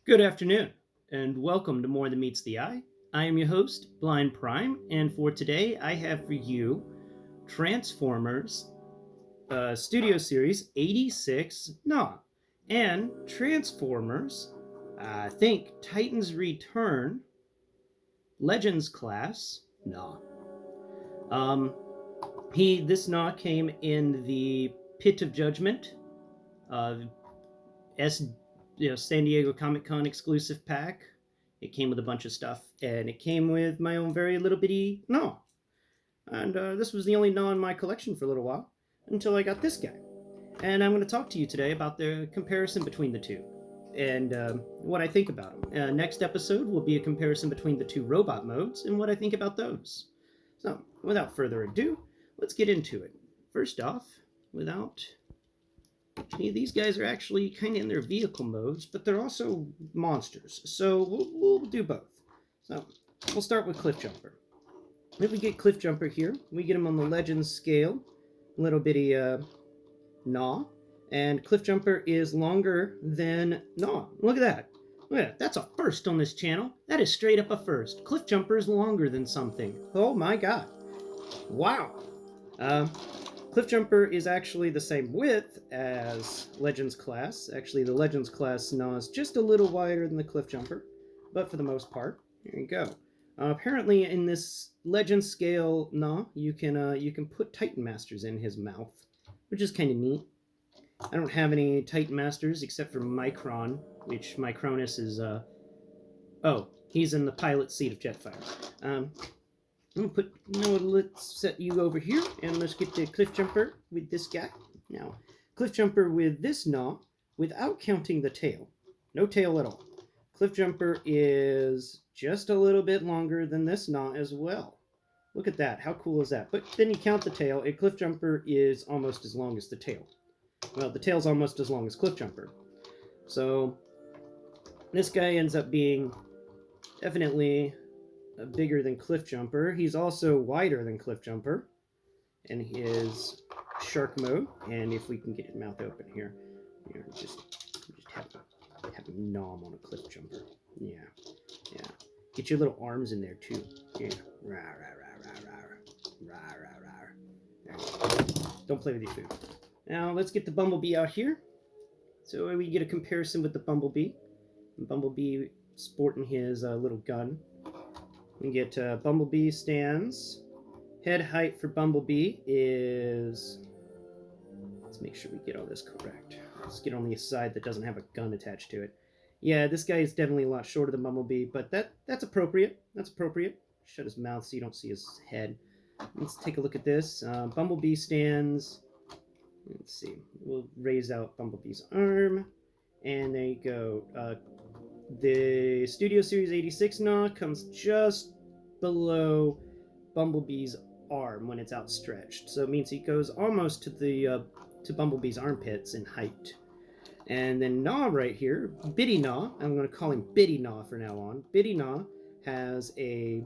Good afternoon, and welcome to More Than Meets the Eye. I am your host, Blind Prime, and for today I have for you Transformers Studio Series 86 Gnaw and Transformers, I think Titans Return Legends Class Gnaw. This Gnaw came in the Pit of Judgment, uh, San Diego Comic Con exclusive pack. It came with a bunch of stuff, and it came with my own very little bitty Gnaw. And this was the only Gnaw in my collection for a little while, until I got this guy. And I'm going to talk to you today about the comparison between the two, and what I think about them. Next episode will be a comparison between the two robot modes, and what I think about those. So, without further ado, let's get into it. First off, these guys are actually kind of in their vehicle modes, but they're also monsters. So we'll do both. So we'll start with Cliff Jumper. If we get Cliff Jumper here, we get him on the Legends scale, little bitty Gnaw, and Cliff Jumper is longer than Gnaw. Look at that. Look at that. That's a first on this channel. That is straight up a first. Cliff Jumper is longer than something. Oh my god. Wow. Cliff Jumper is actually the same width as Legends Class. Actually, the Legends Class Gnaw is just a little wider than the Cliff Jumper, but for the most part, there you go. Apparently, in this Legends scale Gnaw, you can put Titan Masters in his mouth, which is kind of neat. I don't have any Titan Masters except for Micron, which Micronus is he's in the pilot seat of Jetfire. Let's set you over here, and let's get the Cliff Jumper with this guy. Now, Cliff Jumper with this Gnaw, without counting the tail. No tail at all. Cliff Jumper is just a little bit longer than this Gnaw as well. Look at that. How cool is that? But then you count the tail, and Cliff Jumper is almost as long as the tail. Well, the tail's almost as long as Cliff Jumper. So, this guy ends up being definitely bigger than Cliff Jumper. He's also wider than Cliff Jumper in his shark mode. And if we can get his mouth open here, just have him gnaw on a Cliff Jumper. Yeah. Get your little arms in there too. Yeah. Rah, rah, rah, rah, rah, rah, rah, rah. Don't play with your food. Now let's get the Bumblebee out here. So we get a comparison with the Bumblebee. Bumblebee sporting his little gun. We get Bumblebee stands. Head height for Bumblebee is... Let's make sure we get all this correct. Let's get on the side that doesn't have a gun attached to it. Yeah, this guy is definitely a lot shorter than Bumblebee, but that's appropriate. That's appropriate. Shut his mouth so you don't see his head. Let's take a look at this. Bumblebee stands... Let's see. We'll raise out Bumblebee's arm. And there you go. The Studio Series 86 Gnaw comes just below Bumblebee's arm when it's outstretched. So it means he goes almost to Bumblebee's armpits in height. And then Gnaw right here, Bitty Gnaw, I'm going to call him Bitty Gnaw from now on. Bitty Gnaw has a...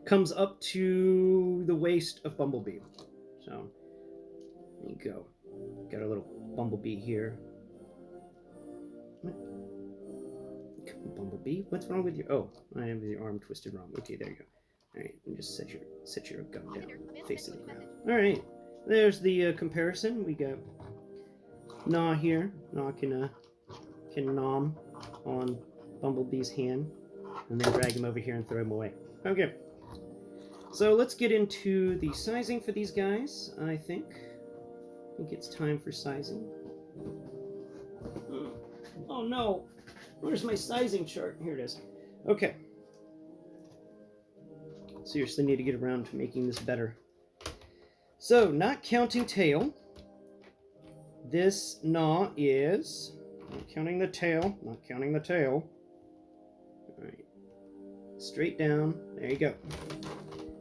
comes up to the waist of Bumblebee. So, there you go. Got a little Bumblebee here. What? Bumblebee, what's wrong with your... Oh, I have your arm twisted wrong. Okay, there you go. Alright, just set your gun down, facing the ground. Alright, there's the comparison. We got Gnaw here. Gnaw can nom on Bumblebee's hand, and then drag him over here and throw him away. Okay, so let's get into the sizing for these guys, I think. It's time for sizing. Oh no! Where's my sizing chart? Here it is. Okay. Seriously need to get around to making this better. So, not counting tail, this Gnaw is... Not counting the tail. Alright. Straight down. There you go.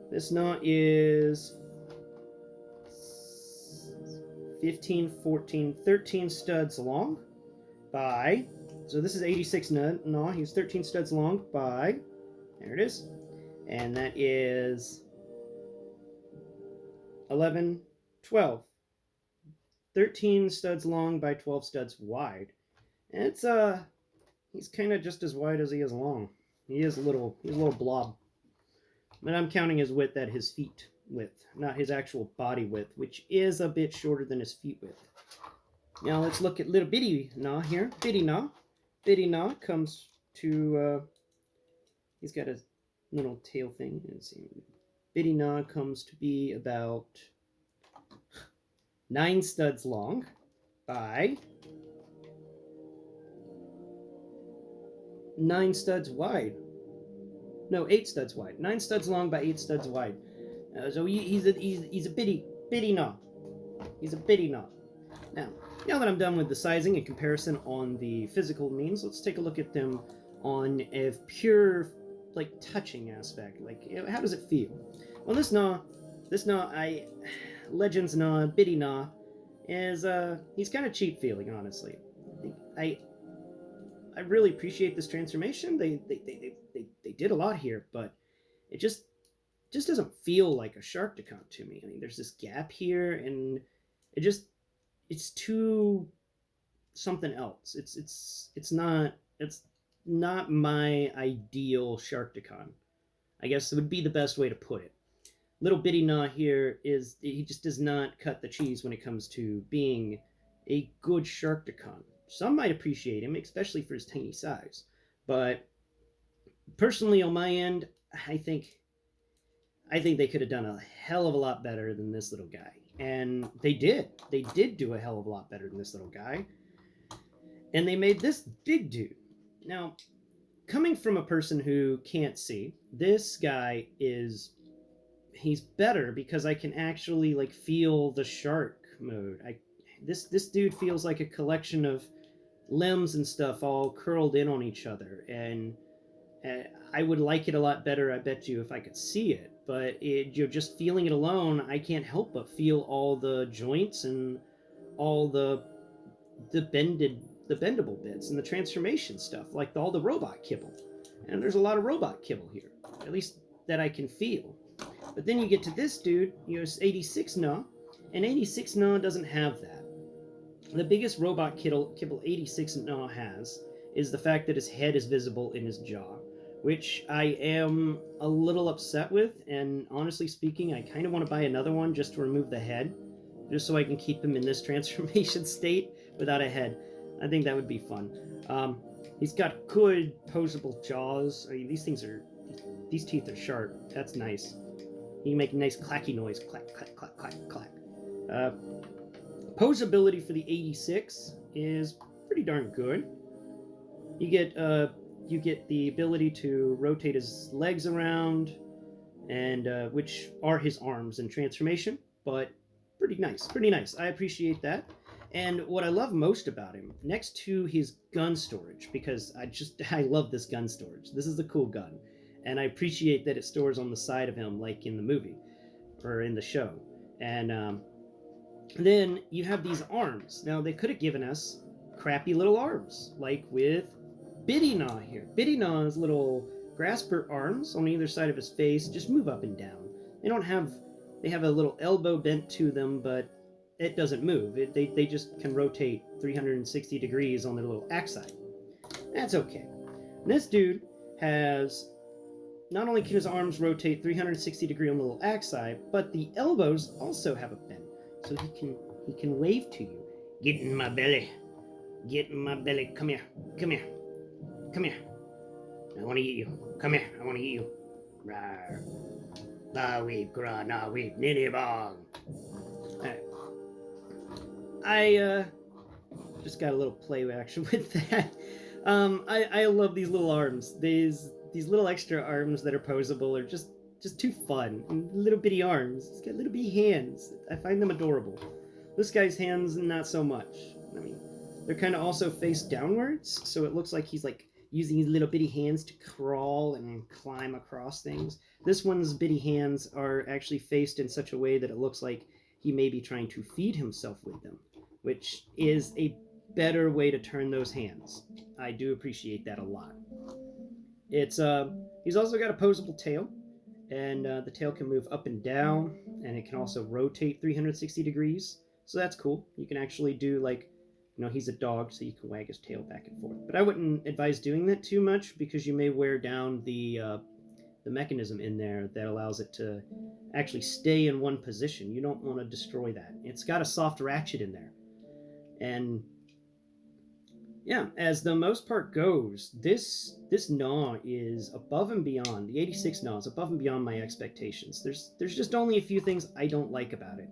This Gnaw is 15, 14, 13 studs long by... So this is 86 Gnaw. He's 13 studs long by... There it is. And that is 11, 12. 13 studs long by 12 studs wide. It's he's kind of just as wide as he is long. He's a little blob. But I'm counting his width at his feet width, not his actual body width, which is a bit shorter than his feet width. Now let's look at little bitty Gnaw here. Bitty Gnaw. Bitty Gnaw comes to, he's got a little tail thing. Let's see. Bitty Gnaw comes to be about 9 studs long by 9 studs wide. No, 8 studs wide. 9 studs long by 8 studs wide. So he's a bitty Gnaw. He's a bitty Gnaw. Now that I'm done with the sizing and comparison on the physical means, let's take a look at them on a pure, like, touching aspect. Like, how does it feel? Well, this Gnaw, Legends Gnaw, Bitty Gnaw, is, he's kind of cheap feeling, honestly. I really appreciate this transformation. They did a lot here, but it just doesn't feel like a Sharkticon to me. I mean, there's this gap here, and it's too something else. It's not my ideal Sharkticon. I guess it would be the best way to put it. Little Bitty Gnaw here he just does not cut the cheese when it comes to being a good Sharkticon. Some might appreciate him, especially for his tiny size. But personally, on my end, I think they could have done a hell of a lot better than this little guy. And they did. They did do a hell of a lot better than this little guy. And they made this big dude. Now, coming from a person who can't see, this guy he's better because I can actually like feel the shark mode. This dude feels like a collection of limbs and stuff all curled in on each other, and I would like it a lot better, I bet you, if I could see it. But you're just feeling it alone. I can't help but feel all the joints and all the bendable bits and the transformation stuff, like all the robot kibble. And there's a lot of robot kibble here, at least that I can feel. But then you get to this dude, 86 Gnaw, and 86 Gnaw doesn't have that. The biggest robot kibble 86 Gnaw has is the fact that his head is visible in his jaw, which I am a little upset with, and honestly speaking, I kind of want to buy another one just to remove the head, just so I can keep him in this transformation state without a head. I think that would be fun. He's got good posable jaws. I mean, these teeth are sharp. That's nice. You can make a nice clacky noise. Clack, clack, clack, clack, clack. Posability for the 86 is pretty darn good. You get the ability to rotate his legs around, and which are his arms in transformation, but pretty nice. I appreciate that. And what I love most about him, next to his gun storage, because I love this gun storage. This is a cool gun, and I appreciate that it stores on the side of him, like in the movie or in the show. And then you have these arms. Now they could have given us crappy little arms, like with Bitty Gnaw here. Bitty Gnaw's little grasper arms on either side of his face just move up and down. They have a little elbow bent to them, but it doesn't move. They just can rotate 360 degrees on their little axi. That's okay. And this dude has, not only can his arms rotate 360 degree on the little axi, but the elbows also have a bend. So he can wave to you. Get in my belly. Get in my belly. Come here. Come here. Come here. I want to eat you. Come here. I want to eat you. Rawr. Ba weep, gra na weep, nitty bong. I just got a little play action with that. I love these little arms. These little extra arms that are posable are just too fun. And little bitty arms. He's got little bitty hands. I find them adorable. This guy's hands, not so much. I mean, they're kind of also face downwards, so it looks like he's like using his little bitty hands to crawl and climb across things. This one's bitty hands are actually faced in such a way that it looks like he may be trying to feed himself with them, which is a better way to turn those hands. I do appreciate that a lot. It's he's also got a posable tail, and the tail can move up and down, and it can also rotate 360 degrees. So that's cool. You can actually do like You know, he's a dog, so you can wag his tail back and forth. But I wouldn't advise doing that too much because you may wear down the mechanism in there that allows it to actually stay in one position. You don't want to destroy that. It's got a soft ratchet in there. And yeah, as the most part goes, this Gnaw is above and beyond. The 86 Gnaw is above and beyond my expectations. There's just only a few things I don't like about it.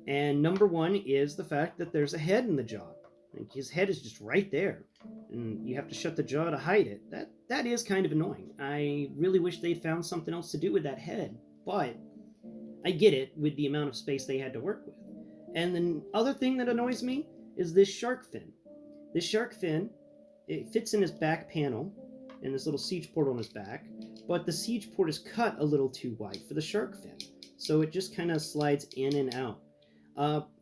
And number one is the fact that there's a head in the jaw. Like his head is just right there, and you have to shut the jaw to hide it. That is kind of annoying. I really wish they'd found something else to do with that head, but I get it with the amount of space they had to work with. And the other thing that annoys me is this shark fin. This shark fin, it fits in his back panel, and this little siege port on his back, but the siege port is cut a little too wide for the shark fin, so it just kind of slides in and out.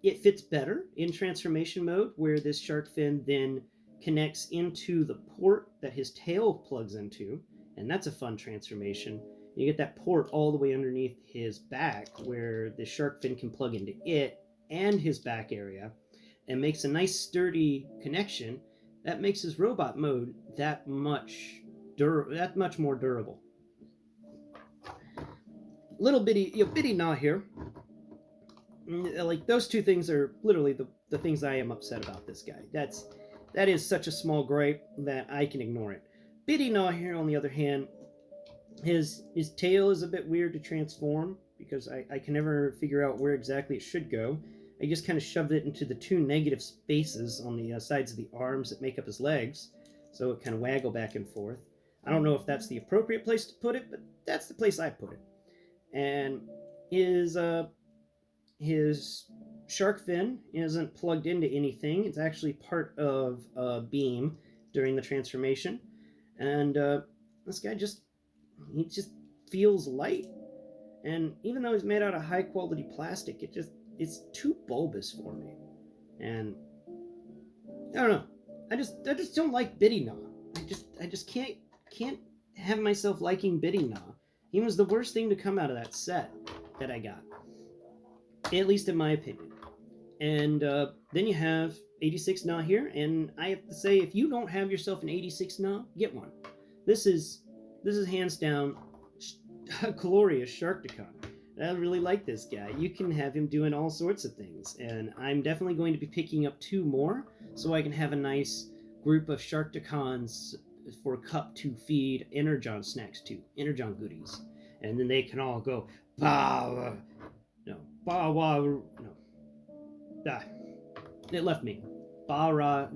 It fits better in transformation mode, where this shark fin then connects into the port that his tail plugs into, and that's a fun transformation. You get that port all the way underneath his back, where the shark fin can plug into it and his back area, and makes a nice sturdy connection that makes his robot mode that much more durable. Little bitty Gnaw here. Like, those two things are literally the things I am upset about this guy. That is such a small gripe that I can ignore it. Bitty Gnaw here, on the other hand, his tail is a bit weird to transform because I can never figure out where exactly it should go. I just kind of shoved it into the two negative spaces on the sides of the arms that make up his legs, so it kind of waggle back and forth. I don't know if that's the appropriate place to put it, but that's the place I put it. And his shark fin isn't plugged into anything. It's actually part of a beam during the transformation. And this guy just feels light. And even though he's made out of high quality plastic, it's too bulbous for me. And I don't know. I just don't like Bitty Gnaw. I just can't have myself liking Bitty Gnaw. He was the worst thing to come out of that set that I got, at least in my opinion. And then you have 86 Gnaw here, and I have to say, if you don't have yourself an 86 Gnaw, get one. This is hands down a glorious Sharkticon. I really like this guy. You can have him doing all sorts of things, and I'm definitely going to be picking up 2 more so I can have a nice group of Sharkticons for Cup to feed Energon snacks to, Energon goodies, and then they can all go it left me. I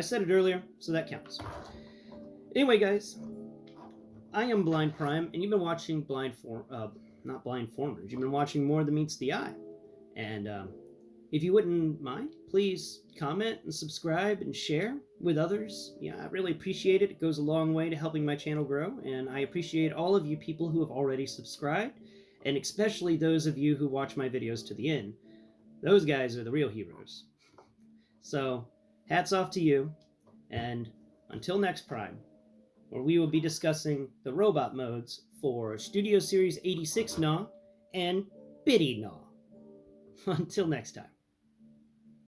said it earlier, so that counts. Anyway, guys, I am Blind Prime, and you've been watching not Blind Formers. You've been watching More Than Meets the Eye. And if you wouldn't mind, please comment and subscribe and share with others. Yeah, I really appreciate it. It goes a long way to helping my channel grow, and I appreciate all of you people who have already subscribed, and especially those of you who watch my videos to the end. Those guys are the real heroes. So, hats off to you, and until next Prime, where we will be discussing the robot modes for Studio Series 86 Gnaw and Bitty Gnaw. Until next time.